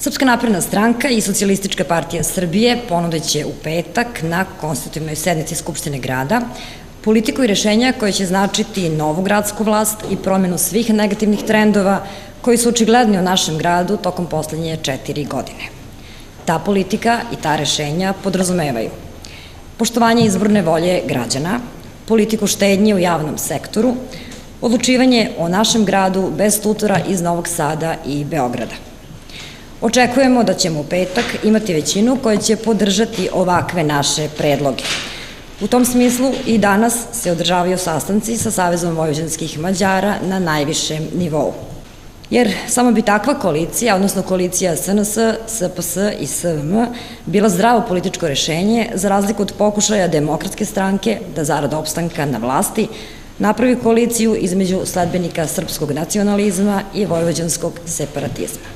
Srpska napredna stranka i Socijalistička partija Srbije ponudit će u petak na konstitutivnoj sednici Skupštine grada politiku i rešenja koje će značiti novu gradsku vlast i promenu svih negativnih trendova koji su očigledni u našem gradu tokom poslednje 4 godine. Ta politika i ta rešenja podrazumevaju poštovanje izborne volje građana, politiku štednje u javnom sektoru, odlučivanje o našem gradu bez tutora iz Novog Sada i Beograda. Očekujemo da ćemo u petak imati većinu koja će podržati ovakve naše predloge. U tom smislu i danas se održavaju sastanci sa Savezom vojvođanskih Mađara na najvišem nivou. Jer samo bi takva koalicija, odnosno koalicija SNS, SPS i SVM, bila zdravo političko rešenje za razliku od pokušaja Demokratske stranke da zarad opstanka na vlasti napravi koaliciju između sledbenika srpskog nacionalizma i vojvođanskog separatizma.